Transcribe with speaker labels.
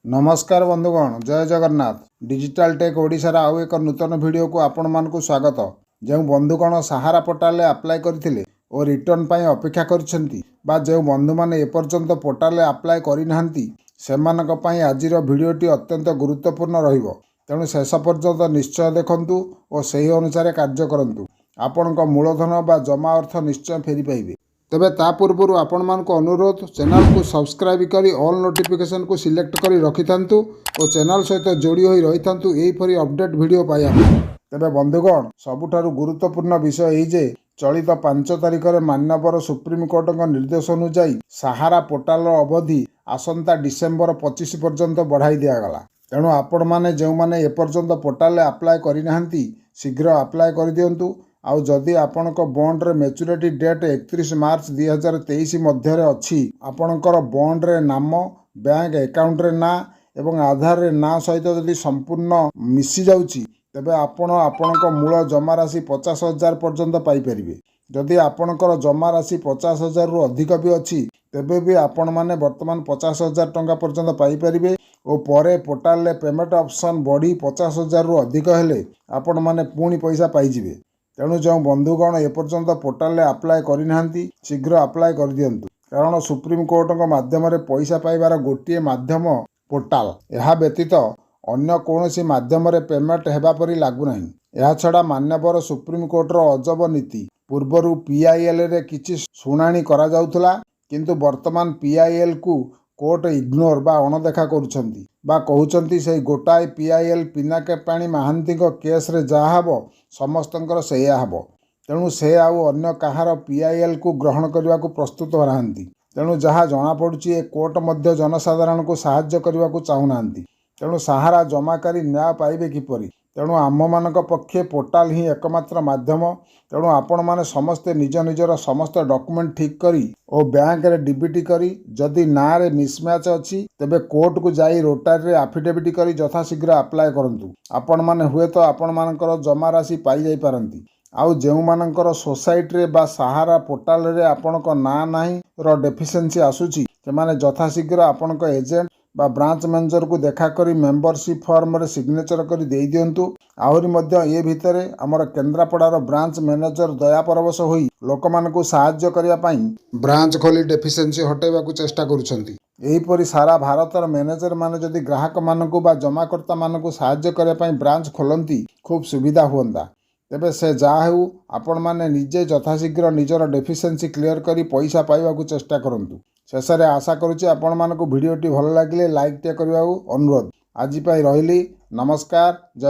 Speaker 1: नमस्कार बंधुगण, जय जगन्नाथ। डिजिटल टेक ओडिशार आउ एक नूतन वीडियो को आपण मानकु स्वागत। जो बंधुगण सहारा पोर्टाल अप्लाई करथिले और रिटर्न पाई अपेक्षा करिसेंती बा जो बंधु माने एपर्यंत पोर्टाल अप्लाई करि नाहंती सेमानक पाई आजिर वीडियोटी अत्यंत गुरुत्वपूर्ण रहिबो। तेणु शेष पर्यंत निश्चय देखंतु और सही अनुसार कार्य करंतु। आपणक मूलधन बा जमा अर्थ निश्चय फेरी पाइबे। तेबे ता पूर्व आपण मानक अनुरोध, चैनल को सब्सक्राइब करी ऑल नोटिफिकेशन को सिलेक्ट करी रखि थांतु और चैनल सहित जोड़ी होई रहि थांतु एही परी अपडेट वीडियो पाइबा। तेबे बंधुगण, सबुठारु गुरुत्वपूर्ण विषय एही जे चलित 5 तारिख रे माननीय सुप्रीम कोर्ट निर्देश अनुसार सहारा पोर्टाल अवधि आसंता डिसेम्बर 25 पर्यंत बढ़ाई दिया गला। तेणु आपण माने जो माने एपर्यंत पोर्टाल अप्लाई करि नाहंती शीघ्र अप्लाई कर दियंतु। आउ जदि आपणक बॉन्ड रे मैच्योरिटी डेट 31 मार्च 2023 मध्य अच्छी आपणकर बॉन्ड रे नाम, बैंक अकाउंट रे ना एवं आधार रे ना सहित जदि संपूर्ण मिसी जाउची तेबे आपणक मूल जमा राशि 50,000 पर्यंत पाई परिबे। जदि आपणकर जमा राशि 50,000 रु अधिक भी अच्छी तेबे भी आपण माने वर्तमान 50,000 टंका पर्यंत पाई परिबे और परे पोर्टाल रे पेमेंट ऑप्शन बढ़ी 50,000 रु अधिक हेले आपण माने पुणी पैसा पाई जिवे। तेणु जो बंधुगण एपर्यंत पोर्टाल अप्लाई करि नाहंती शीघ्र अप्लाई कर दियंतु, कारण सुप्रीम कोर्ट माध्यम पैसा पाइबार गोटे माध्यम पोर्टाल। यह व्यतीत अन्य कौनसी माध्यम पेमेंट हेबा परी लागू नहीं। यह छड़ा मान्यवर सुप्रीम कोर्टर अजब नीति पूर्वर पीआईएल रे किछि शुणाणी करा जाउथला, किंतु वर्तमान पीआईएल को कोर्ट इग्नोर बा अणदेखा करुछंती बा कहउछंती से गोटाए पीआईएल पिनाके पाणी महांती केस रे जा हबो समस्तंकर सेया हबो। तेणु से आउ अन्य कहार पीआईएल को ग्रहण करने को प्रस्तुत होनांती। तेणु जहाँ जना पड़ुची ए कोर्ट मध्य जनसाधारण को साहाय्य करने को चाहूनांती। तेणु सहारा जमाकारी न्याय पाइबे किपरि? तेणु आम मानक पक्षे पोर्टाल ही एकमात्र माध्यम। तेणु आपण माने समस्ते निज निजर समस्त डॉक्यूमेंट ठीक करी और बैंक रे डीबीटी करी जदि ना रे मिसमैच अछि तेबे कोर्ट को जाई रोटारी रे एफिडेविट करी यथाशीघ्र अप्लाई करंतु। आपण माने हुए तो आपण मानकर जमा राशि पाई जाई पारंती। आउ जेउ मानकर सोसाइटी रे बा सहारा पोर्टाल रे आपणक ना नाही रो डेफिशिएंसी आसुची से माने यथाशीघ्र आपणक एजेंट बा ब्रांच मैनेजर को देखा करी मेंबरशिप फॉर्म रे सिग्नेचर करी देई दियंतु। आहुरी मध्य ए भितरे हमर केन्द्रापड़ार ब्रांच मैनेजर दया परवश होई लोकमानकु साहाय्य करिया पई ब्रांच खोली डेफिशिएंसी हटेबा को चेष्टा करूछंती। एहीपरि सारा भारतर मैनेजर माने जदि ग्राहक मानकु बा जमाकर्ता मानकु साहाय्य करिया पई ब्रांच खोलंती खूब सुविधा हुंदा। तेबे से जा हेउ आपण माने निजे यथाशीघ्र निजर डेफिशिएंसी क्लियर करी पैसा पाइबा को चेष्टा करंतु। शेष रे आशा करुछि आपण मानकु वीडियोटी भल लागिले लाइक टे करबाकू अनुरोध। आज पई रहिली, नमस्कार, जय।